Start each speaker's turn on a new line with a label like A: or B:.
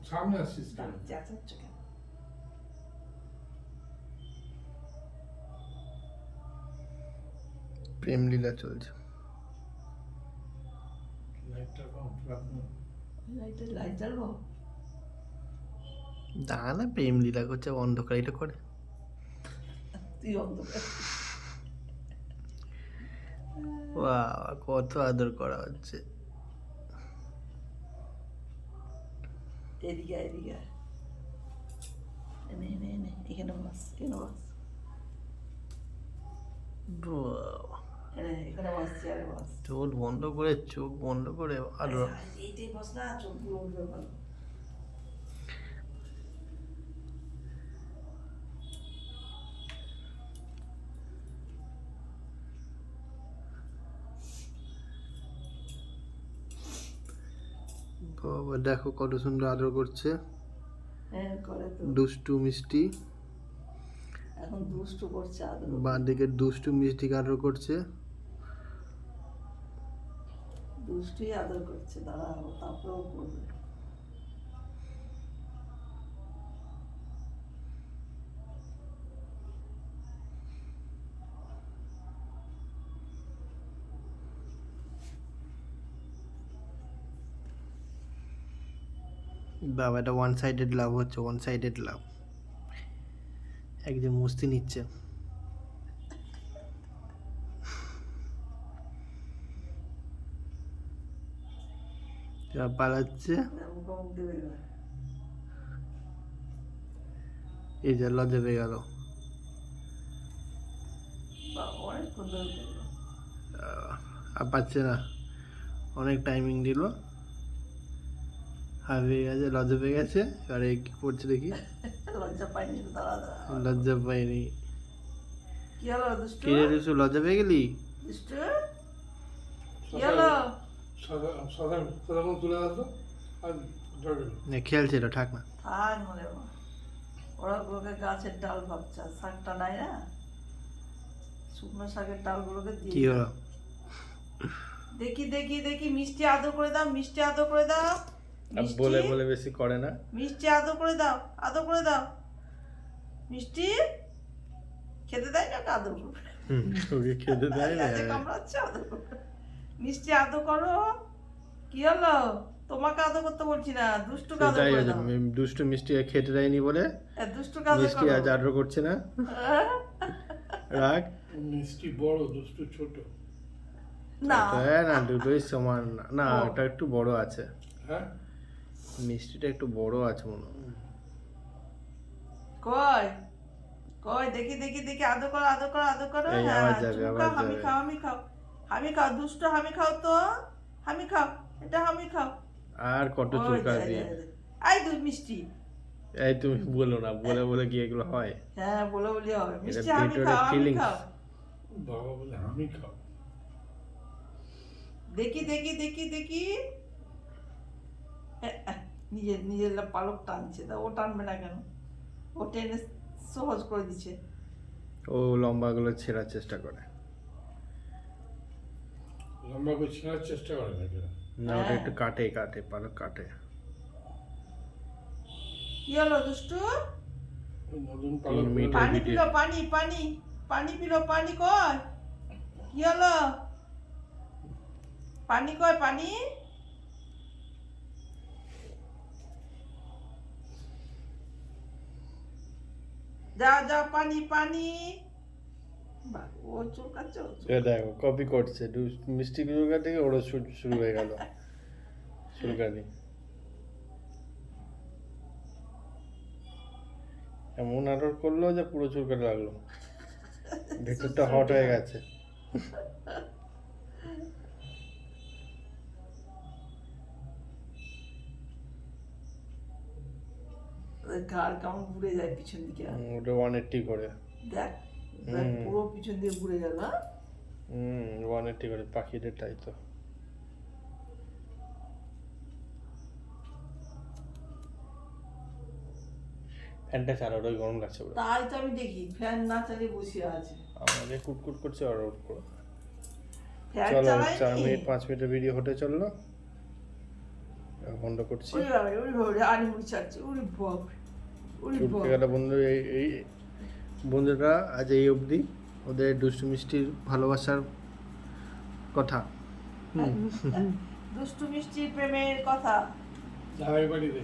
A: সামনে আসছিস কেন?
B: চেঁচাচ্ছ কেন?
C: প্রেম লীলা চলছে।
A: লাইটটা কম রাখুন।
B: লাইট জ্বালবো?
C: দাঁড়া না, প্রেম লীলা করছে, অন্ধকার এটা করে।
B: তুই অন্ধকার।
C: বাহ, কত আদর করা হচ্ছে।
B: এদিকে এদিকে আয়। এনে এনে এনে এখানে বস, এখানে বস।
C: বাহ,
B: এখানে বস, চেয়ারে বস।
C: চোখ বন্ধ করে, চোখ বন্ধ করে আর
B: এইটাই বস না, চোখগুলো উঠবে ভালো।
C: বাবা দেখো কত সুন্দর আদর করছে,
B: হ্যাঁ করে তো।
C: দুষ্টু মিষ্টি।
B: এখন দুষ্টু করছে আদর।
C: বাঁ দিকে দুষ্টু মিষ্টিকে আদর করছে।
B: দুষ্টুই আদর করছে, দাঁড়াও তারপরেও করবে।
C: বাবা এটা ওয়ান সাইডেড লাভ হচ্ছে, ওয়ান সাইডেড লাভ। একজন মস্তি নিচ্ছে। এবার পালাচ্ছে।
B: মুখোমুখ দেবে এবার।
C: এই যে লজ্জা পেয়ে গেল।
B: বাবা অনেকক্ষণ ধরে করলো।
C: আর পাচ্ছে না, অনেক টাইমিং দিল, হারিয়ে গেছে, লজ্জা পেয়ে গেছে। এবারে কি করছে দেখি।
B: লজ্জা পাইনি তো, দাঁড়া দাঁড়া।
C: লজ্জা পাইনি।
B: কি হলো দুষ্টু?
C: কি রে দুষ্টু, লজ্জা পেয়ে গেলি?
B: দুষ্টু কি হলো?
A: সাদা সাদা সাদা কোন তুলে আসতো আর ধরবেন।
C: না, খেলছে এটা, থাক না।
B: থাক মনে ওরা গুলোকে গাছের ডাল ভাবছে, আর শাকটা নাই না, শুকনো শাকের ডালগুলোকে
C: কি
B: দিয়ে
C: হলো?
B: দেখি দেখি দেখি মিষ্টি আদর করে দাও, মিষ্টি আদর করে দাও, মিষ্টি
C: বলে বলে বেশি করে না।
B: মিষ্টি আদর করে দাও, আদর করে দাও। মিষ্টি খেতে দেয় না, আদর করবে।
C: ওকে খেতে দেয় না।
B: লাজে কামড়াচ্ছে, আদর করবে। মিষ্টি আদর করো। কি হলো? তোমাকে আদর করতে বলছি না, দুষ্টুকে আদর
C: সেটাই
B: করে
C: হচ্ছে,
B: দাও।
C: দুষ্টু মিষ্টি খেতে দেয়নি বলে
B: দুষ্টুকে আদর
C: মিষ্টি
B: করো।
C: আজ আদর করছে না। রাগ
A: মিষ্টি বড়, দুষ্টু ছোট।
B: না
C: হ্যাঁ না, দুটোই সমান না। না, এটা একটু বড় আছে,
A: হ্যাঁ
C: মিষ্টিটা একটু বড় আছে মনে হয়।
B: কই কই দেখি দেখি দেখি আদর করো, আদর করো, আদর করো।
C: এই
B: হ্যাঁ
C: আবার যাবে,
B: তুমি
C: আবার
B: খাও, হামি
C: যাবে।
B: খাও, হামি খাও, হামি খাও, দুষ্টু হামি খাও তো, হামি খাও, এটা হামি খাও।
C: আর কত
B: ওই
C: চুলকাবি।
B: আই দুধ মিষ্টি।
C: এই তুমি বলো না, বলে বলে কি এগুলো হয়?
B: হ্যাঁ বলে বলি হবে, মিষ্টি
C: এটা
B: হামি
C: ভিতরে
B: খাও, হামি
C: feelings।
B: খাও।
A: বাবা বলে আমি খাও।
B: দেখি দেখি দেখি দেখি নিজের নিজের পালক টানছে, তা ও টানবে না কেন? ও টেনে সহজ করে দিচ্ছে।
C: ও লম্বাগুলো ছেঁড়ার চেষ্টা করে।
A: লম্বা করে ছেঁড়ার চেষ্টা করে নাকি?
C: না, ওটা একটু কাটে কাটে, পালক কাটে।
B: কি হলো দুষ্টু?
A: ওই নতুন পালক
C: মিনিট।
B: পানি
C: ভিডিও।
B: পিলো, পানি পানি পানি পিলো, পানি কয়? কি হলো? পানি কয়, পানি? যাও যাও, পানি পানি। বাহ, ও চুলকাচ্ছে, ও চুল-
C: এ দেখো কপি করছে, মিষ্টি চুলকা থেকে ওরা শুরু হয়ে গেল চুলকানি। এমন আদর করলো যে পুরো চুলকাতে লাগলো, ভেতরটা হট হয়ে গেছে।
B: ওদের ঘাড় কেমন ঘুরে যায় পিছন দিকে।
C: ওটা 180 করে।
B: দেখ দেখ, পুরো পিছন দিয়ে ঘুরে গেল।
C: 180 করে, পাখিদের তাই তো। ফ্যানটা চালা, ওটাই গরম লাগছে পুরো।
B: তাই তো আমি দেখি ফ্যান না চালিয়ে বসে আছে।
C: আমাদের কুটকুট করছে আর ওর করে।
B: ফ্যান
C: চলো 4
B: চালায়নি।
C: মিনিট 5 মিনিটের ভিডিও হতে চললো এখন। বন্ধ করছি।
B: ওরে বাবারে আনিমুড়ি ছাড়ছে, ওরে বাপরে, ওরে
C: চুলকে
B: বাপরে।
C: গেল বন্ধু। এই বন্ধুরা আজ এই অবধি ওদের দুষ্টু মিষ্টির ভালোবাসার কথা।
B: দুষ্টু মিষ্টির প্রেমের কথা।
A: জামাই বাড়িতে